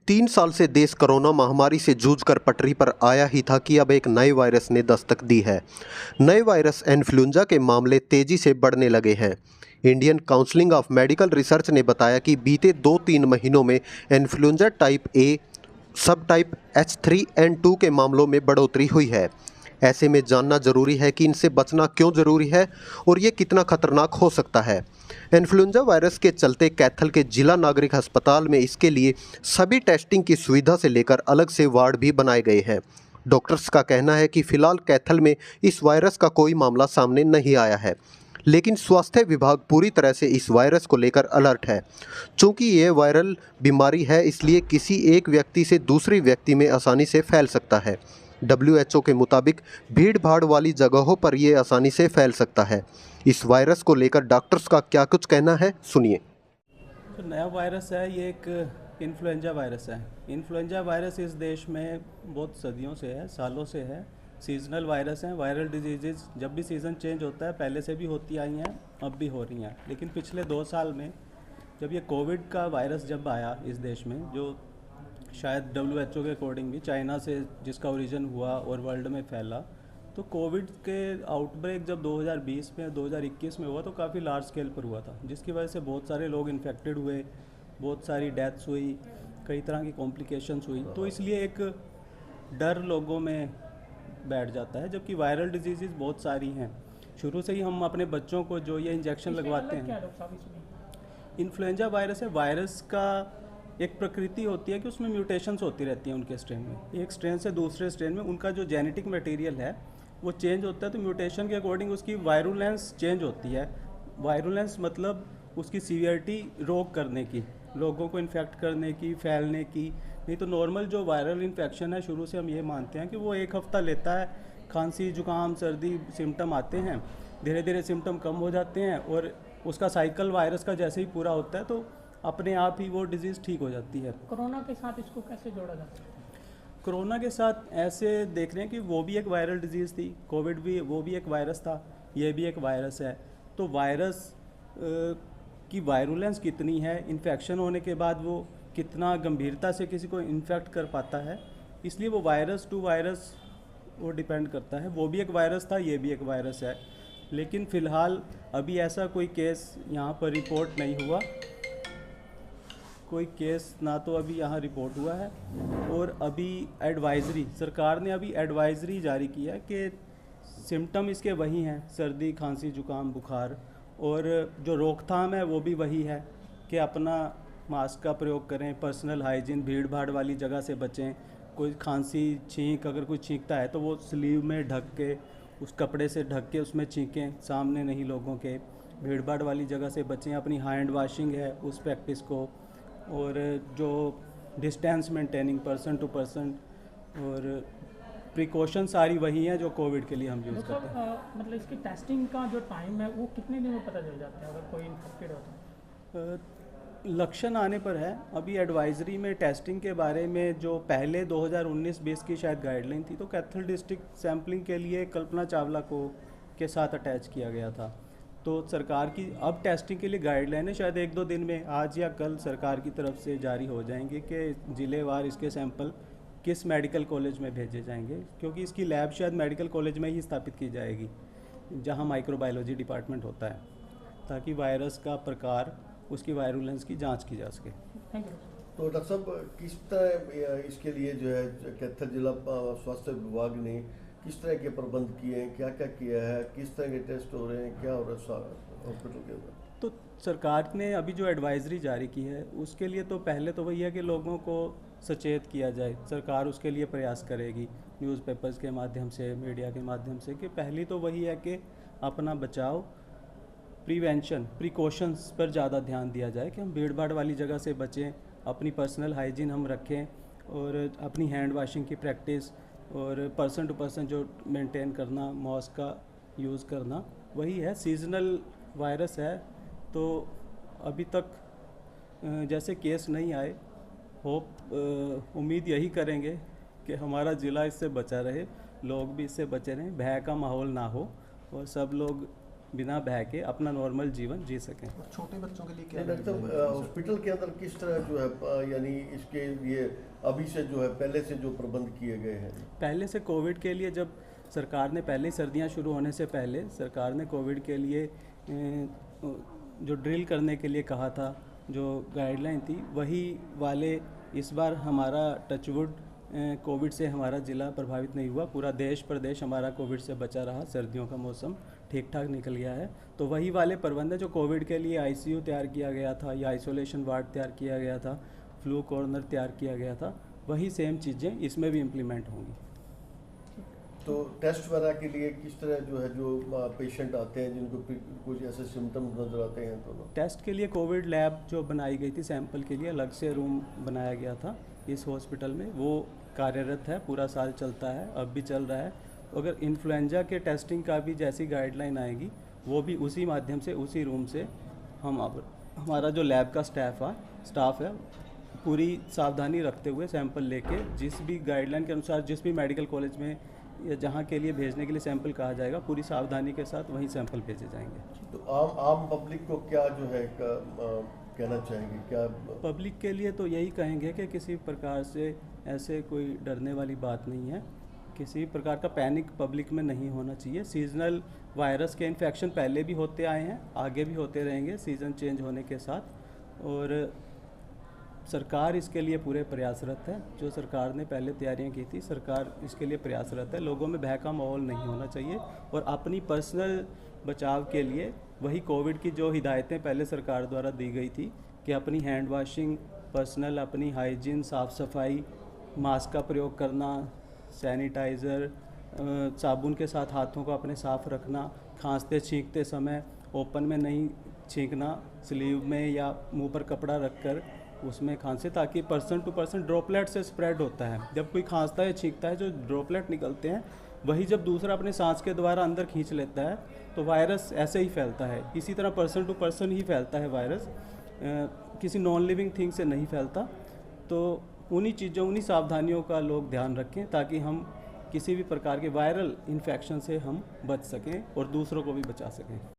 3 साल से देश कोरोना महामारी से जूझकर पटरी पर आया ही था कि अब एक नए वायरस ने दस्तक दी है। नए वायरस इन्फ्लुएंजा के मामले तेजी से बढ़ने लगे हैं। Indian council of medical research ने बताया कि बीते 2-3 महीनों में इन्फ्लुएंजा टाइप ए, सब टाइप H3N2 के मामलों में बढ़ोतरी हुई है। ऐसे में जानना जरूरी है कि इनसे बचना क्यों जरूरी है और ये कितना खतरनाक हो सकता है। इन्फ्लुएंजा वायरस के चलते कैथल के जिला नागरिक अस्पताल में इसके लिए सभी टेस्टिंग की सुविधा से लेकर अलग से वार्ड भी बनाए गए हैं। डॉक्टर्स का कहना है कि फिलहाल कैथल में इस वायरस का कोई मामला सामने नहीं आया है, लेकिन स्वास्थ्य विभाग पूरी तरह से इस वायरस को लेकर अलर्ट है। चूँकि ये वायरल बीमारी है, इसलिए किसी एक व्यक्ति से दूसरे व्यक्ति में आसानी से फैल सकता है। WHO के मुताबिक भीड़ भाड़ वाली जगहों पर यह आसानी से फैल सकता है। इस वायरस को लेकर डॉक्टर्स का क्या कुछ कहना है, सुनिए। जो नया वायरस है ये एक इन्फ्लुएंजा वायरस है। इन्फ्लुएंजा वायरस इस देश में बहुत सदियों से है, सालों से है। सीजनल वायरस हैं। वायरल डिजीज़ जब भी सीज़न चेंज होता है, पहले से भी होती आई हैं, अब भी हो रही हैं। लेकिन पिछले 2 साल में जब ये कोविड का वायरस जब आया इस देश में, जो शायद WHO के अकॉर्डिंग भी चाइना से जिसका ओरिजिन हुआ और वर्ल्ड में फैला, तो कोविड के आउटब्रेक जब 2020 में 2021 में हुआ तो काफ़ी लार्ज स्केल पर हुआ था, जिसकी वजह से बहुत सारे लोग इन्फेक्टेड हुए, बहुत सारी डेथ्स हुई, कई तरह की कॉम्प्लिकेशंस हुई। तो इसलिए एक डर लोगों में बैठ जाता है, जबकि वायरल डिजीज़ बहुत सारी हैं। शुरू से ही हम अपने बच्चों को जो ये इंजेक्शन लगवाते हैं, इन्फ्लुएंजा वायरस है। वायरस का एक प्रकृति होती है कि उसमें म्यूटेशंस होती रहती हैं उनके स्ट्रेन में। एक स्ट्रेन से दूसरे स्ट्रेन में उनका जो जेनेटिक मटेरियल है वो चेंज होता है, तो म्यूटेशन के अकॉर्डिंग उसकी वायरुलेंस चेंज होती है। वायरुलेंस मतलब उसकी सीवियरिटी रोक करने की, लोगों को इन्फेक्ट करने की, फैलने की। नहीं तो नॉर्मल जो वायरल इन्फेक्शन है, शुरू से हम ये मानते हैं कि वो 1 हफ्ता लेता है। खांसी, जुकाम, सर्दी सिम्टम आते हैं, धीरे धीरे सिम्टम कम हो जाते हैं और उसका साइकिल वायरस का जैसे ही पूरा होता है तो अपने आप ही वो डिज़ीज़ ठीक हो जाती है। कोरोना के साथ इसको कैसे जोड़ा जाता है? कोरोना के साथ ऐसे देख रहे हैं कि वो भी एक वायरल डिजीज़ थी, कोविड भी वो भी एक वायरस था, ये भी एक वायरस है। तो वायरस की वायरुलेंस कितनी है, इन्फेक्शन होने के बाद वो कितना गंभीरता से किसी को इन्फेक्ट कर पाता है, इसलिए वो वायरस टू वायरस वो डिपेंड करता है। वो भी एक वायरस था, ये भी एक वायरस है। लेकिन फ़िलहाल अभी ऐसा कोई केस यहाँ पर रिपोर्ट नहीं हुआ, कोई केस ना तो अभी यहाँ रिपोर्ट हुआ है। और अभी एडवाइज़री, सरकार ने अभी एडवाइज़री जारी की है कि सिम्टम इसके वही हैं, सर्दी, खांसी, जुकाम, बुखार, और जो रोकथाम है वो भी वही है कि अपना मास्क का प्रयोग करें, पर्सनल हाइजीन, भीड़ भाड़ वाली जगह से बचें। कोई खांसी, छींक अगर कोई छींकता है तो वो स्लीव में ढक के, उस कपड़े से ढक के उसमें छींकें, सामने नहीं लोगों के। भीड़ भाड़ वाली जगह से बचें। अपनी हैंड वाशिंग है उस प्रैक्टिस को, और जो distance maintaining person to person, और प्रिकॉशन सारी वही हैं जो कोविड के लिए हम यूज़ करते हैं। मतलब इसकी टेस्टिंग का जो टाइम है वो कितने दिन में पता चल जाता है अगर कोई इन्फेक्टेड हो तो? लक्षण आने पर है। अभी एडवाइजरी में टेस्टिंग के बारे में जो पहले 2019-20 की शायद गाइडलाइन थी, तो कैथल डिस्ट्रिक्ट सैम्पलिंग के लिए कल्पना चावला को के साथ अटैच किया गया था। तो सरकार की अब टेस्टिंग के लिए गाइडलाइन है, शायद 1-2 दिन में, आज या कल सरकार की तरफ से जारी हो जाएंगे कि ज़िलेवार इसके सैंपल किस मेडिकल कॉलेज में भेजे जाएंगे, क्योंकि इसकी लैब शायद मेडिकल कॉलेज में ही स्थापित की जाएगी जहां माइक्रोबायोलॉजी डिपार्टमेंट होता है, ताकि वायरस का प्रकार, उसकी वायरुलेंस की जांच की जा सके। Thank you. तो डॉक्टर साहब, किस तरह इसके लिए जो है कैथल जिला स्वास्थ्य विभाग ने किस तरह के प्रबंध किए हैं, क्या क्या किया है, किस तरह के टेस्ट हो रहे हैं, क्या हो रहा है हॉस्पिटल के अंदर? तो सरकार ने अभी जो एडवाइजरी जारी की है उसके लिए तो पहले तो वही है कि लोगों को सचेत किया जाए। सरकार उसके लिए प्रयास करेगी न्यूज़पेपर्स के माध्यम से, मीडिया के माध्यम से, कि पहली तो वही है कि अपना बचाव, प्रिवेंशन, प्रिकॉशंस पर ज़्यादा ध्यान दिया जाए कि हम भीड़ भाड़ वाली जगह से बचें, अपनी पर्सनल हाइजीन हम रखें, और अपनी हैंड वाशिंग की प्रैक्टिस, और पर्सन टू पर्सन जो मेंटेन करना, मास्क का यूज़ करना, वही है। सीजनल वायरस है तो अभी तक जैसे केस नहीं आए, उम्मीद यही करेंगे कि हमारा ज़िला इससे बचा रहे, लोग भी इससे बचे रहें, भय का माहौल ना हो और सब लोग बिना भय के अपना नॉर्मल जीवन जी सकें। छोटे बच्चों के लिए क्या डॉक्टर साहब हॉस्पिटल के अंदर किस तरह जो है यानी इसके लिए अभी से जो है पहले से जो प्रबंध किए गए हैं? पहले से कोविड के लिए जब सरकार ने पहले ही सर्दियां शुरू होने से पहले सरकार ने कोविड के लिए जो ड्रिल करने के लिए कहा था, जो गाइडलाइन थी, वही वाले इस बार हमारा टचवुड कोविड से हमारा ज़िला प्रभावित नहीं हुआ। पूरा देश प्रदेश हमारा कोविड से बचा रहा। सर्दियों का मौसम ठीक ठाक निकल गया है। तो वही वाले प्रबंध है जो कोविड के लिए आईसीयू तैयार किया गया था या आइसोलेशन वार्ड तैयार किया गया था, फ्लू कॉर्नर तैयार किया गया था, वही सेम चीज़ें इसमें भी इम्प्लीमेंट होंगी। तो टेस्ट वगैरह के लिए किस तरह जो है जो पेशेंट आते हैं जिनको कुछ ऐसे सिम्टम्स नजर आते हैं तो टेस्ट के लिए कोविड लैब जो बनाई गई थी सैंपल के लिए अलग से रूम बनाया गया था इस हॉस्पिटल में, वो कार्यरत है, पूरा साल चलता है, अब भी चल रहा है। अगर इन्फ्लुएंजा के टेस्टिंग का भी जैसी गाइडलाइन आएगी वो भी उसी माध्यम से उसी रूम से हम अब हमारा जो लैब का स्टाफ है पूरी सावधानी रखते हुए सैंपल लेके जिस भी गाइडलाइन के अनुसार जिस भी मेडिकल कॉलेज में या जहाँ के लिए भेजने के लिए सैंपल कहा जाएगा पूरी सावधानी के साथ वहीं सैंपल भेजे जाएंगे। तो आम पब्लिक को क्या जो है कहना चाहेंगे? क्या पब्लिक के लिए तो यही कहेंगे कि किसी प्रकार से ऐसे कोई डरने वाली बात नहीं है, किसी प्रकार का पैनिक पब्लिक में नहीं होना चाहिए। सीजनल वायरस के इन्फेक्शन पहले भी होते आए हैं, आगे भी होते रहेंगे सीज़न चेंज होने के साथ, और सरकार इसके लिए पूरे प्रयासरत है। जो सरकार ने पहले तैयारियां की थी, सरकार इसके लिए प्रयासरत है। लोगों में भय का माहौल नहीं होना चाहिए और अपनी पर्सनल बचाव के लिए वही कोविड की जो हिदायतें पहले सरकार द्वारा दी गई थी कि अपनी हैंड वाशिंग, पर्सनल अपनी हाइजीन, साफ़ सफाई, मास्क का प्रयोग करना, सैनिटाइज़र, साबुन के साथ हाथों को अपने साफ़ रखना, खांसते छींकते समय ओपन में नहीं छींकना, स्लीव में या मुंह पर कपड़ा रखकर उसमें खांसे, ताकि पर्सन टू पर्सन ड्रॉपलेट से स्प्रेड होता है। जब कोई खांसता है छींकता है जो ड्रॉपलेट निकलते हैं वही जब दूसरा अपने सांस के द्वारा अंदर खींच लेता है तो वायरस ऐसे ही फैलता है। इसी तरह पर्सन टू पर्सन ही फैलता है वायरस, किसी नॉन लिविंग थिंग से नहीं फैलता। तो उन्हीं चीज़ों, उन्हीं सावधानियों का लोग ध्यान रखें ताकि हम किसी भी प्रकार के वायरल इन्फेक्शन से हम बच सकें और दूसरों को भी बचा सकें।